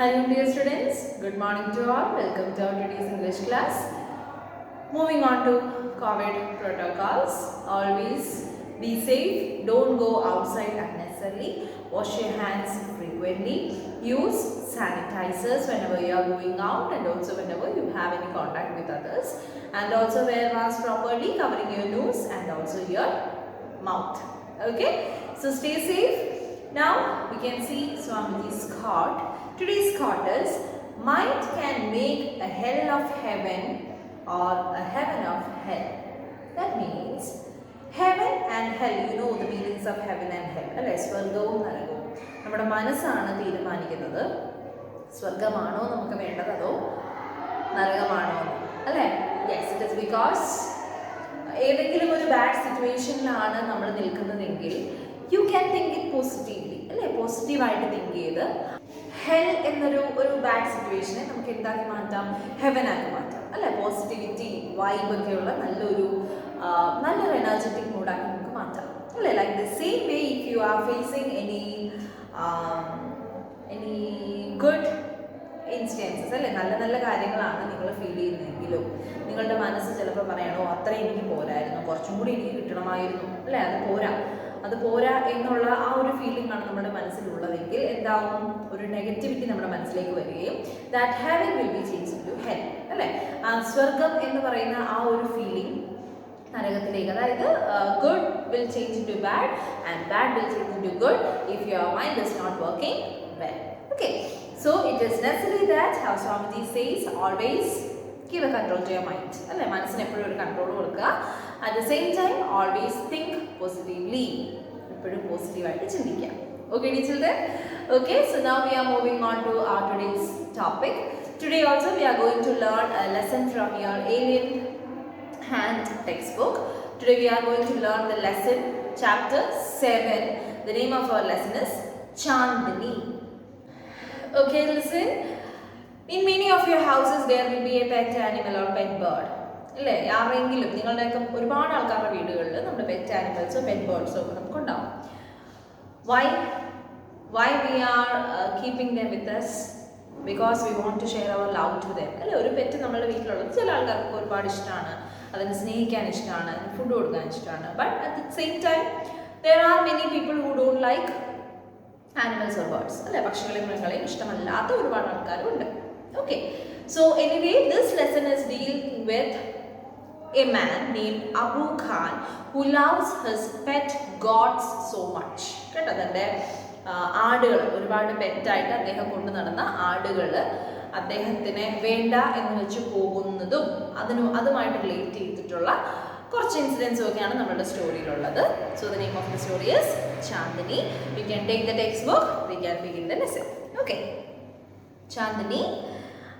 Hello dear students, good morning to all. Welcome to our today's English class. Moving on to COVID protocols. Always be safe, don't go outside unnecessarily, wash your hands frequently, use sanitizers whenever you are going out and also whenever you have any contact with others, and also wear mask properly, covering your nose and also your mouth. Okay, so stay safe. Now we can see Swamiji's quote. Today's quote is, "Mind can make a hell of heaven or a heaven of hell." That means heaven and hell. You know the meanings of heaven and hell. അല്ലേ? സ്വർഗവും നരകവും നമ്മുടെ മനസ്സാണ് തീരുമാനിക്കുന്നത്. സ്വർഗമാണോ നമുക്ക് വേണ്ടത് അതോ നരകമാണോ അല്ലേ? Yes, it is because ഏതെങ്കിലും ഒരു ബാഡ് സിറ്റുവേഷനിലാണ് നമ്മൾ നിൽക്കുന്നതെങ്കിൽ you can think it positively അല്ലേ? പോസിറ്റീവായിട്ട് തിങ്ക് ചെയ്ത് ഹെൽ എന്നൊരു ബാഡ് സിറ്റുവേഷനെ നമുക്ക് എന്താക്കി മാറ്റാം? ഹെവനാക്കി മാറ്റാം അല്ലേ? പോസിറ്റിവിറ്റി വൈബൊക്കെയുള്ള നല്ലൊരു എനർജറ്റിക് മൂഡാക്കി നമുക്ക് മാറ്റാം അല്ലേ? Like the same way if you are facing any good instances അല്ലേ, നല്ല നല്ല കാര്യങ്ങളാണ് നിങ്ങൾ ഫീൽ ചെയ്യുന്നതെങ്കിലും നിങ്ങളുടെ മനസ്സ് ചിലപ്പോൾ പറയണോ അത്രയും എനിക്ക് പോരായിരുന്നു, കുറച്ചും കൂടി എനിക്ക് കിട്ടണമായിരുന്നു അല്ലേ, അത് പോരാ എന്നുള്ള ആ ഒരു ഫീലിംഗ് ആണ് നമ്മുടെ മനസ്സിലുള്ളതെങ്കിൽ എന്താവും? ഒരു നെഗറ്റിവിറ്റി നമ്മുടെ മനസ്സിലേക്ക് വരികയും that heaven will be change to hell അല്ലേ? സ്വർഗം എന്ന് പറയുന്ന ആ ഒരു ഫീലിംഗ് നരകത്തിലേക്ക്, അതായത് good will change to bad and bad will change to good if your mind is not working well. Okay, so it is necessary that, how Swamiji says, always give a control to your mind അല്ലേ? മനസ്സിന് എപ്പോഴും ഒരു control കൊടുക്കുക. At the same time, always think positively. എപ്പോഴും പോസിറ്റീവായിട്ട് ചിന്തിക്കുക. Okay, children? Okay, so now we are moving on to our today's topic. Today also we are going to learn a lesson from your alien hand textbook. Today we are going to learn the lesson chapter 7. The name of our lesson is Chandni. Okay, listen. In many of your houses there will be a pet animal or pet bird. അല്ലേ? ആരെങ്കിലും നിങ്ങളുടെയൊക്കെ ഒരുപാട് ആൾക്കാരുടെ വീടുകളിൽ നമ്മുടെ pet ആനിമൽസോ pet ബേർഡ്സോ ഒക്കെ നമുക്കുണ്ടാവും. Why we are keeping them with us? Because we want to share our love to them. അല്ലേ? ഒരു പെറ്റ് നമ്മുടെ വീട്ടിലുള്ളത് ചില ആൾക്കാർക്ക് ഒരുപാട് ഇഷ്ടമാണ്, അതിനെ സ്നേഹിക്കാൻ ഇഷ്ടമാണ്, ഫുഡ് കൊടുക്കാൻ ഇഷ്ടമാണ്. But at the same time there are many people who don't like animals or birds അല്ലേ? പക്ഷികളെയും മൃഗങ്ങളെയും ഇഷ്ടമല്ലാത്ത ഒരുപാട് ആൾക്കാരുണ്ട്. Okay, so anyway, this lesson is dealing with a man named Abu Khan who loves his pet goats so much. കേട്ടോ, തൻ്റെ ആടുകൾ ഒരുപാട് പെറ്റായിട്ട് അദ്ദേഹം കൊണ്ടു നടന്ന ആടുകൾ അദ്ദേഹത്തിന് വേണ്ട എന്ന് വെച്ച് പോകുന്നതും അതുമായിട്ട് റിലേറ്റ് ചെയ്തിട്ടുള്ള കുറച്ച് ഇൻസിഡൻസും ഒക്കെയാണ് നമ്മുടെ സ്റ്റോറിയിലുള്ളത്. So the name of the story is Chandni. You can take the text book, we can begin the lesson. Okay, Chandni.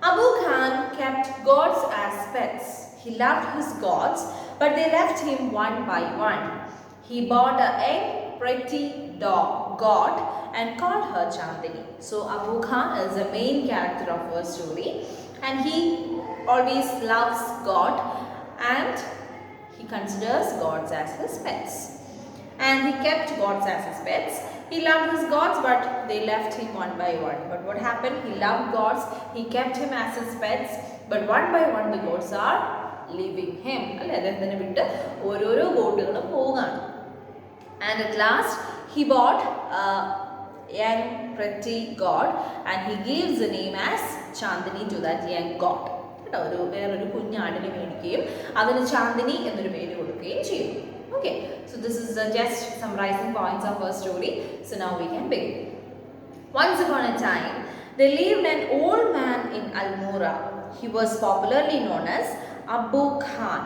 Abu Khan kept goats as pets. He loved his goats, but they left him one by one. He bought a young, pretty goat and called her Chandni. So Abu Khan is the main character of our story, and he always loves God, and he considers goats as his pets. And he kept goats as his pets. He loved his goats, but they left him one by one. But what happened? He loved goats, he kept him as his pets, but one by one the goats are leaving him. അല്ലേ? അദ്ദേഹത്തിനെ വിട്ട് ഓരോരോ ഗോട്ടുകളും പോവുകയാണ്. And at last he bought a young pretty goat and he gives the name as Chandni to that young goat. കേട്ടോ, വേറൊരു കുഞ്ഞാടിനെ മേടിക്കുകയും അതിന് ചാന്ദിനി എന്നൊരു പേര് കൊടുക്കുകയും ചെയ്തു. Okay, so this is just summarizing points of our story. So now we can begin. Once upon a time, there lived an old man in Almora. He was popularly known as Abu Khan.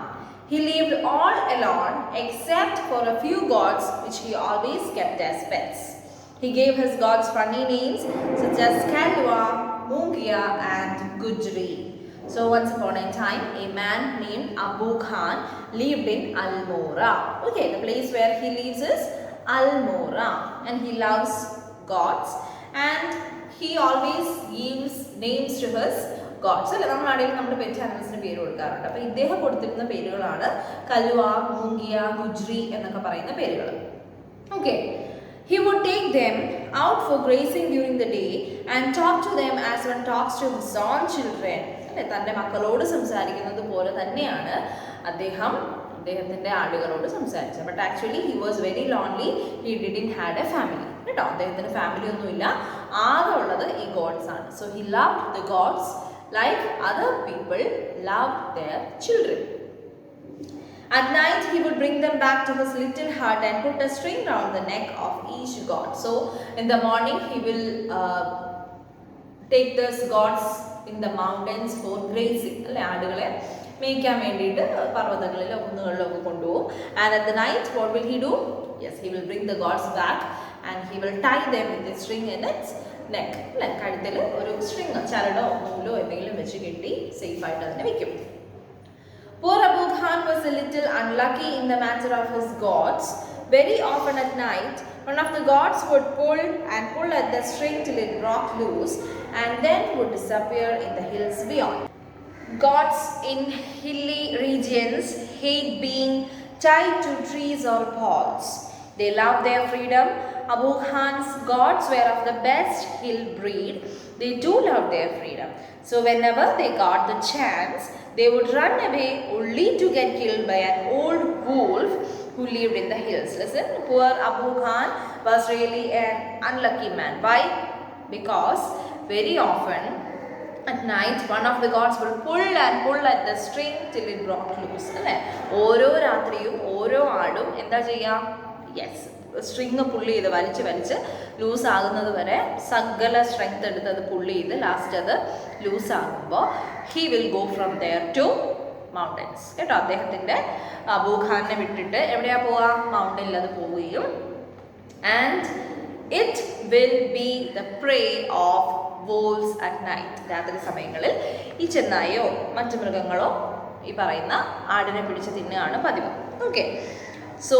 He lived all alone except for a few goats which he always kept as pets. He gave his goats funny names such as Kalwa, Mungia and Gujri. So once upon a time, a man named Abu Khan lived in Almora. Okay, the place where he lives is Almora, and he loves gods and he always gives names to his gods. അല്ലേ? നമ്മളാണെങ്കിൽ നമ്മുടെ pet ആനിമൽസിന് പേര് കൊടുക്കാറുണ്ട്. അപ്പോൾ ഇദ്ദേഹം കൊടുത്തിരുന്ന പേരുകളാണ് കലുവ, മൂങ്കിയ, ഗുജ്രി എന്നൊക്കെ പറയുന്ന പേരുകൾ. Okay, He would take them out for grazing during the day and talk to them as one talks to his own children. അല്ലെ, തൻ്റെ മക്കളോട് സംസാരിക്കുന്നത് പോലെ തന്നെയാണ് അദ്ദേഹത്തിൻ്റെ ആടുകളോട് സംസാരിച്ചത്. But actually he was very lonely. He didn't had a family. കേട്ടോ, അദ്ദേഹത്തിന് ഫാമിലി ഒന്നുമില്ല, ആകെ ഉള്ളത് ഈ ഗോഡ്സ് ആണ്. So he loved the gods like other people love their children. At night, he would bring them back to his little hut and put a string round the neck of each god. So, in the morning, he will take these gods in the mountains for grazing. അല്ലെ, ആടുകളെ മേയ്ക്കാൻ വേണ്ടിയിട്ട് പർവ്വതങ്ങളിലോ കുന്നുകളിലോ ഒക്കെ കൊണ്ടുപോകും. And at the night, what will he do? Yes, he will bring the gods back and he will tie them with a string in its neck. അല്ലെ, കഴുത്തിൽ ഒരു string, ചരടോ നൂലോ എന്തെങ്കിലും വെച്ച് കെട്ടി സേഫായിട്ട് അതിനെ വെക്കും. Poor Abu Khan was a little unlucky in the matter of his gods. Very often at night, one of the gods would pull at the string till it broke loose and then would disappear in the hills beyond. Gods in hilly regions hate being tied to trees or poles. They love their freedom. Abu Khan's gods were of the best hill breed. They too loved their freedom. So whenever they got the chance, they would run away only to get killed by an old wolf who lived in the hills. Listen, poor Abu Khan was really an unlucky man. Why? Because very often at night one of the gods will pull at the string till it broke loose. അല്ലേ, ഓരോ രാത്രിയും ഓരോ ആടും എന്താ ചെയ്യുക? Yes, string പുള്ളി ചെയ്ത് വലിച്ച് ലൂസ് ആകുന്നത് വരെ സകല സ്ട്രെങ്ത് എടുത്ത് അത് പുള്ളി ചെയ്ത് ലാസ്റ്റ് അത് ലൂസ് ആകുമ്പോൾ he will go from there to mountains. കേട്ടോ, അദ്ദേഹത്തിൻ്റെ അബൂ ഖാനെ വിട്ടിട്ട് എവിടെയാ പോവുക? മൗണ്ടനിൽ അത് പോവുകയും and it will be the prey of wolves at night. രാത്രി സമയങ്ങളിൽ ഈ ചെന്നായോ മറ്റു മൃഗങ്ങളോ ഈ പറയുന്ന ആടിനെ പിടിച്ച് തിന്നുകയാണ് പതിവ്. Okay, so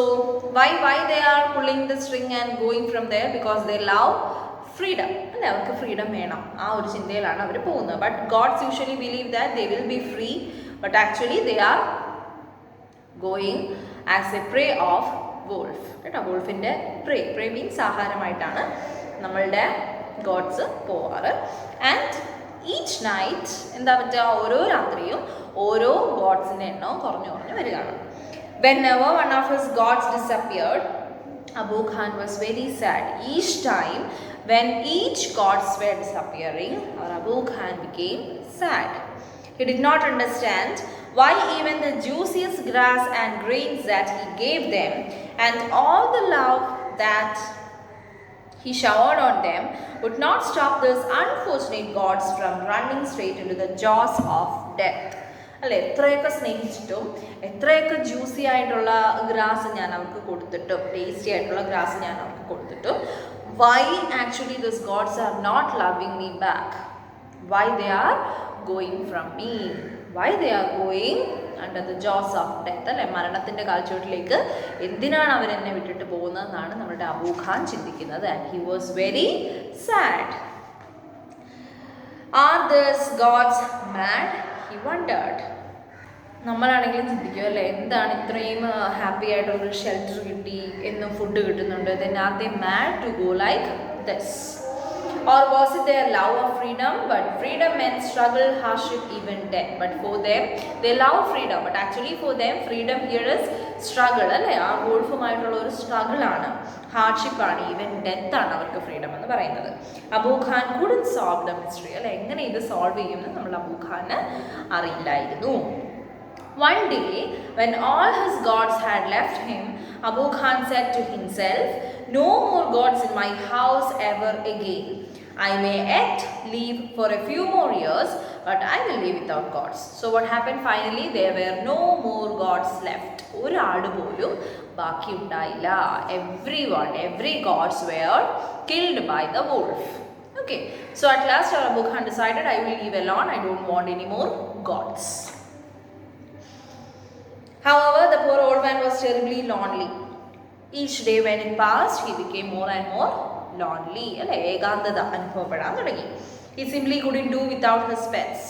why they are pulling the string and going from there? Because they love freedom. അല്ലെ, അവർക്ക് ഫ്രീഡം വേണം, ആ ഒരു ചിന്തയിലാണ് അവർ പോകുന്നത്. But gods usually believe that they will be free, but actually they are going as a prey of wolf. കേട്ടോ, വോൾഫിൻ്റെ പ്രേ മീൻസ് ആഹാരമായിട്ടാണ് നമ്മളുടെ ഗോഡ്സ് പോവാറ്. ആൻഡ് ഈച്ച് നൈറ്റ് എന്താ പറ്റുക? ഓരോ രാത്രിയും ഓരോ ഗോഡ്സിൻ്റെ എണ്ണവും കുറഞ്ഞു വരികയാണ്. Whenever one of his gods disappeared, Abu Khan was very sad. Each time when each gods were disappearing, Abu Khan became sad. He did not understand why even the juiciest grass and grains that he gave them and all the love that he showered on them would not stop these unfortunate gods from running straight into the jaws of death. അല്ലെ, എത്രയൊക്കെ സ്നേഹിച്ചിട്ടും എത്രയൊക്കെ juicy ആയിട്ടുള്ള grass ഞാൻ അവർക്ക് കൊടുത്തിട്ടും tasty ആയിട്ടുള്ള grass ഞാൻ അവർക്ക് കൊടുത്തിട്ടും why actually this gods are not loving me back? Why they are going from me? Why they are going under the jaws of death? അല്ലെ, മരണത്തിൻ്റെ കാൽച്ചുവട്ടിലേക്ക് എന്തിനാണ് അവരെന്നെ വിട്ടിട്ട് പോകുന്നതെന്നാണ് നമ്മുടെ അബൂ ഖാൻ ചിന്തിക്കുന്നത്. And he was very sad. Are these gods mad? He wondered. നമ്മളാണെങ്കിലും ചിന്തിക്കും അല്ലേ, എന്താണ് ഇത്രയും ഹാപ്പി ആയിട്ടുള്ളൊരു ഷെൽട്ടർ കിട്ടി, എന്നും ഫുഡ് കിട്ടുന്നുണ്ട്, then are they mad to go like this? Or was it their love of freedom? But freedom meant struggle, hardship, even death. But for them, they love freedom. But actually for them, freedom here is struggle. അല്ലേ, ആ വോൾഫുമായിട്ടുള്ള ഒരു struggle ആണ്, hardship ആണ്, even death ആണ് അവർക്ക് freedom എന്ന് പറയുന്നത്. Abu Khan couldn't solve the mystery. അല്ലെ, എങ്ങനെ ഇത് സോൾവ് ചെയ്യുമെന്ന് നമ്മൾ അബൂ ഖാന് അറിയില്ലായിരുന്നു. One day, when all his gods had left him, Abu Khan said to himself, "No more gods in my house ever again. I may yet live for a few more years, but I will live without gods." So what happened finally? There were no more gods left. ഒരാട് പോലും ബാക്കി ഉണ്ടായില്ല. Every gods were killed by the wolf. Okay, so at last Abu Khan decided, I will live alone. I don't want any more gods. However, the poor old man was terribly lonely. Each day when it passed, he became more and more lonely. അല്ലെ, ഏകാന്തത അനുഭവപ്പെടാൻ തുടങ്ങി. He simply couldn't do without his pets.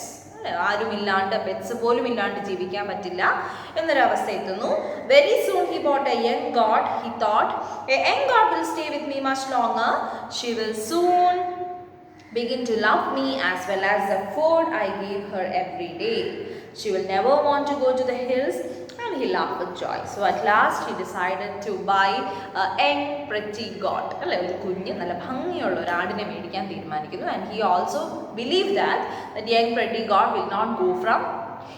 ആരുമില്ലാണ്ട് pets പോലും ഇല്ലാണ്ട് ജീവിക്കാൻ പറ്റില്ല എന്നൊരവസ്ഥ എത്തുന്നു. Very soon he bought a young goat. He thought a young goat will stay with me much longer. She will soon begin to love me as well as the food I gave her every day. She will never want to go to the hills. And he laughed with joy. So at last he decided to buy a young pretty goat. അല്ലെ, ഒരു കുഞ്ഞ് നല്ല ഭംഗിയുള്ള ഒരു ആടിനെ മേടിക്കാൻ തീരുമാനിക്കുന്നു. And he also believed that the young pretty goat will not go from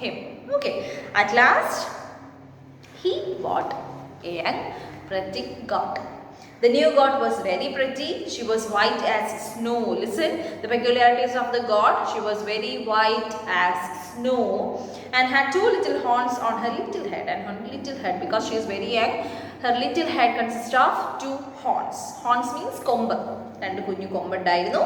him. Okay, at last he bought a young pretty goat. The new goat was very pretty. She was white as snow. Listen, the peculiarities of the goat. She was very white as snow and had two little horns on her little head. And her little head, because she is very young, her little head consists of two horns. Horns means komb. രണ്ട് കുഞ്ഞു കൊമ്പുണ്ടായിരുന്നു.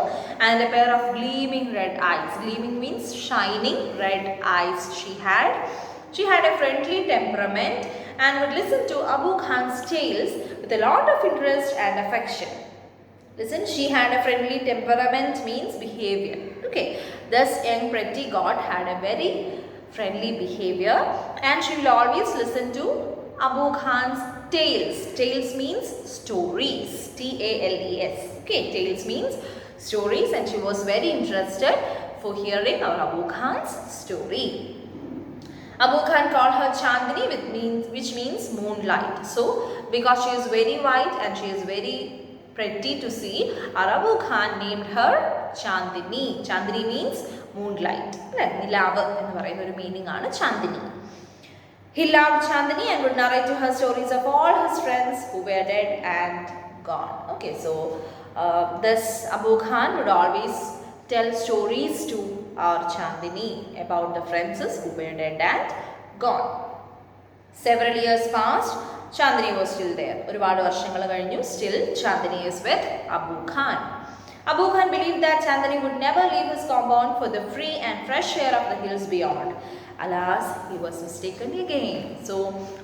And a pair of gleaming red eyes. Gleaming means shining red eyes she had. She had a friendly temperament and would listen to Abu Khan's tales with a lot of interest and affection. Listen, she had a friendly temperament means behavior. Okay, this young pretty goat had a very friendly behavior and she will always listen to Abu Khan's tales. Tales means stories. T-A-L-E-S. Okay, tales means stories and she was very interested for hearing our Abu Khan's story. Abu Khan called her Chandni, which means moonlight. So, because she is very white and she is very pretty to see, our Abu Khan named her Chandni. Chandni means moonlight. Nilavu ennu parayunna oru meaning aanu Chandni. He loved Chandni and would narrate to her stories of all his friends who were dead and gone. Okay, so this Abu Khan would always tell stories to our Chandni about the friends who were dead and gone. Several years passed. Chandni was still there. ഒരുപാട് വർഷങ്ങൾ കഴിഞ്ഞു. Still Chandni is with Abu Khan. Abu Khan believed that Chandni would never leave his compound for the free and fresh air of the hills beyond. Alas, he was mistaken again. So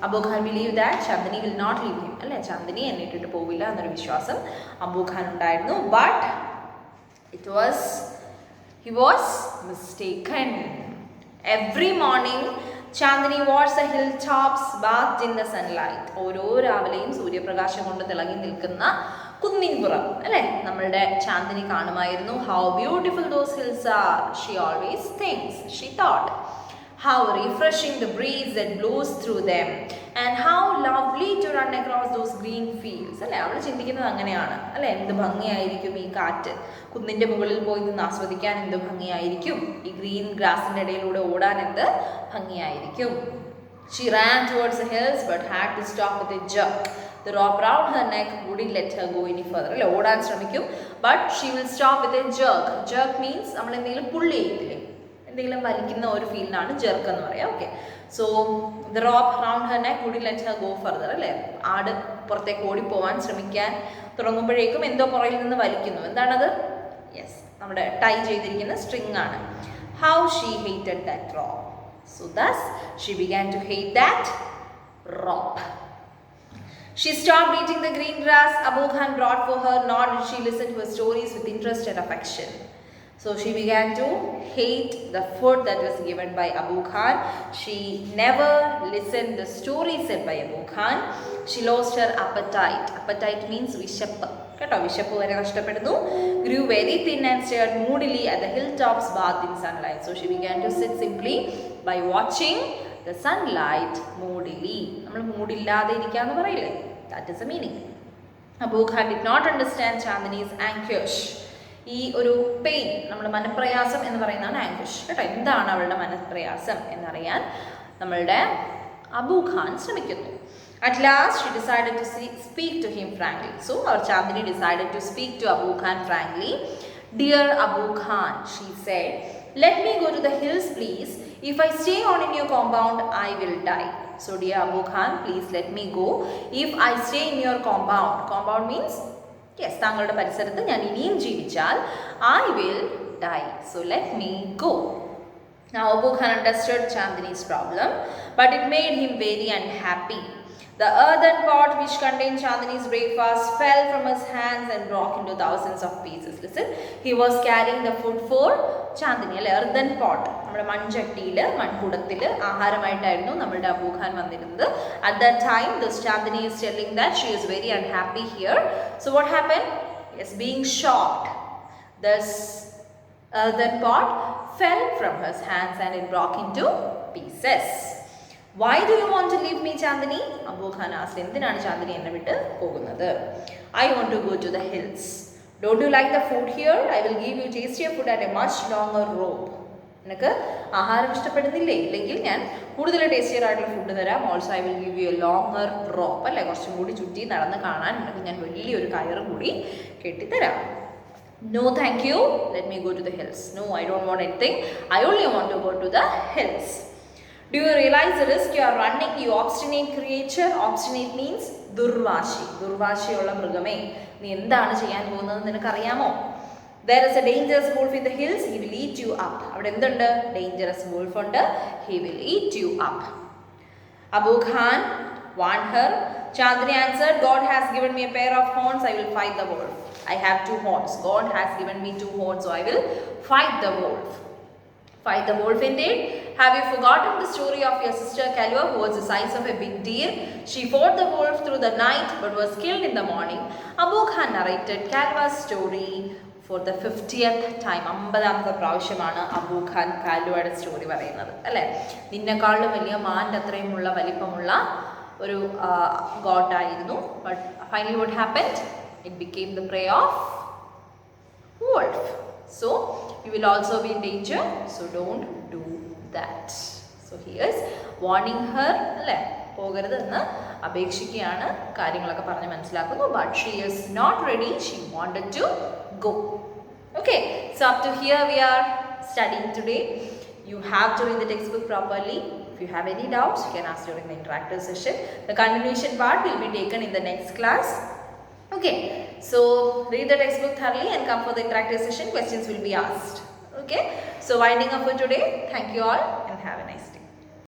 Abu Khan believed that Chandni will not leave him. അല്ലേ, Chandni എന്നെ ഇട്ടിട്ട് പോവില്ല എന്നൊരു വിശ്വാസം Abu Khan ഉണ്ടായിരുന്നു. But he was mistaken. Every morning Chandni watched the hilltops bathed in the sunlight. ഓരോ രാവിലെയും സൂര്യപ്രകാശം കൊണ്ട് തിളങ്ങി നിൽക്കുന്ന കുന്നിൻപുറം അല്ലേ നമ്മളുടെ ചാന്ദിനി കാണുമായിരുന്നു. How beautiful those hills are, she always thinks. She thought, how refreshing the breeze that blows through them and how lovely to run across those green fields. അല്ലേ, അവൾ ചിന്തിക്കുന്നത് അങ്ങനെയാണ് അല്ലേ, എന്ത് ഭംഗിയായിരിക്കും ഈ കാറ്റ്, കുന്നിൻ്റെ മുകളിൽ പോയി നിന്ന് ആസ്വദിക്കാൻ എന്ത് ഭംഗിയായിരിക്കും, ഈ ഗ്രീൻ ഗ്രാസിൻ്റെ ഇടയിലൂടെ ഓടാൻ എന്ത് ഭംഗിയായിരിക്കും. She ran towards the hills but had to stop with a jerk. The rope round her neck wouldn't let her go any further. അല്ലേ, ഓടാൻ ശ്രമിക്കും, but she will stop with a jerk. Jerk means നമ്മൾ എന്തെങ്കിലും പുള്ളി ചെയ്യില്ലേ, എന്തെങ്കിലും വലിക്കുന്ന ഒരു ഫീലിനാണ് ജെർക്ക് എന്ന് പറയാം. Okay, so the rope round her neck would let her go further. അല്ലേ, ആട് പുറത്തേക്ക് ഓടിപ്പോവാൻ ശ്രമിക്കാൻ തുടങ്ങുമ്പോഴേക്കും എന്തോ പുറകിൽ നിന്ന് വലിക്കുന്നു. എന്താണത്? യെസ്, നമ്മുടെ ടൈ ചെയ്തിരിക്കുന്ന സ്ട്രിങ് ആണ്. How she hated that rope. So thus she began to hate that rope. She stopped eating the green grass Abu Khan brought for her, nor did she listen to her stories with interest and affection. So she began to hate the food that was given by Abu Khan. She never listened the stories said by Abu Khan. She lost her appetite. Appetite means vishappu. കേട്ടോ, വിശപ്പ് വരെ നഷ്ടപ്പെടുന്നു. Grew very thin and stared moodily at the hilltops bathed in sunlight. So she began to sit simply by watching the sunlight moodily. നമ്മൾ മൂഡില്ലാതെ ഇരിക്കാന്ന് പറയില്ലേ, that is the meaning. Abu Khan did not understand Chandni's anguish. ഈ ഒരു pain, നമ്മൾ മനപ്രയാസം എന്ന് പറയുന്നതാണ് anguish കേട്ടോ. എന്താണ് അവളുടെ മനപ്രയാസം എന്നറിയാൻ നമ്മളുടെ അബു ഖാൻ ശ്രമിക്കുന്നു. At last she decided to speak to him frankly. So our Chandni decided to speak to Abu Khan frankly. Dear Abu Khan, she said, let me go to the hills please. If I stay on in your compound, I will die. So dear Abu Khan, please let me go. If I stay in your compound, compound means yes, താങ്കളുടെ പരിസരത്ത് ഞാൻ ഇനിയും ജീവിച്ചാൽ I will die. So let me go. Now Abu Khan understood Chandni's problem, but it made him very unhappy. The earthen pot which contained Chandni's breakfast fell from his hands and broke into thousands of pieces. Listen, he was carrying the food for Chandni. അല്ലെ earthen pot, നമ്മുടെ മൺചട്ടിയിൽ മൺകുടത്തിൽ ആഹാരമായിട്ടായിരുന്നു നമ്മളുടെ അബൂ ഖാൻ വന്നിരുന്നത്. At that time, this Chandni is telling that she is very unhappy here. So what happened? Yes, being shocked, this earthen pot fell from his hands and it broke into pieces. Why do you want to leave me, Chandni? Abu Khan asked. എന്തിനാണ് ചാന്ദിനി എന്നെ വിട്ട് പോകുന്നത്? I want to go to the hills. Don't you like the food here? I will give you tastier food at a much longer rope. നിനക്ക് ആഹാരം ഇഷ്ടപ്പെടുന്നില്ലേ? ഇല്ലെങ്കിൽ ഞാൻ കൂടുതൽ tastier ആയിട്ടുള്ള ഫുഡ് തരാം. Also I will give you A longer rope. അല്ലേ, കുറച്ചും കൂടി ചുറ്റി നടന്ന് കാണാൻ നിനക്ക് ഞാൻ വലിയൊരു കയറും കൂടി കെട്ടിത്തരാം. No, thank you. Let me go to the hills. No, I don't want anything. I only want to go to the hills. Do you realize the risk you are running, you obstinate creature? Obstinate means ദുർവാശി. ദുർവാശിയുള്ള മൃഗമേ, നീ എന്താണ് ചെയ്യാൻ പോകുന്നത് നിനക്കറിയാമോ? There is a dangerous wolf in the hills. He will eat you up. അവിടെ എന്തുണ്ട്? Dangerous wolf ഉണ്ട്. He will eat you up. Abu Khan warned her. Chandni answered, God has given me a pair of horns. I will fight the wolf. I have 2 horns. God has given me 2 horns, so I will fight the wolf. Fight the wolf indeed. Have you forgotten the story of your sister Kalwa, who was the size of a big deer? She fought the wolf through the night but was killed in the morning. Abu Khan narrated Kalwa's story for the 50th time. 50ാമത്തെ പ്രാവശ്യമാണ് Abu Khan കാലുവയുടെ story പറയുന്നത്. അല്ലേ, നിന്നെക്കാളും വലിയ മാൻ്റെ അത്രയുമുള്ള വലിപ്പമുള്ള ഒരു ഗോട്ടായിരുന്നു. But finally what happened? It became the prey of wolf. So you will also be in danger. So don't do that. So he is warning her. അല്ലേ, പോകരുത് എന്ന് അപേക്ഷിക്കുകയാണ്, കാര്യങ്ങളൊക്കെ പറഞ്ഞ് മനസ്സിലാക്കുന്നു. But she is not ready. She wanted to go. Okay. So up to here we are studying today. You have to read the textbook properly. If you have any doubts, you can ask during the interactive session. The continuation part will be taken in the next class. Okay, so read the textbook thoroughly and come for the interactive session. Questions will be asked. Okay, so winding up for today. Thank you all and have a nice day.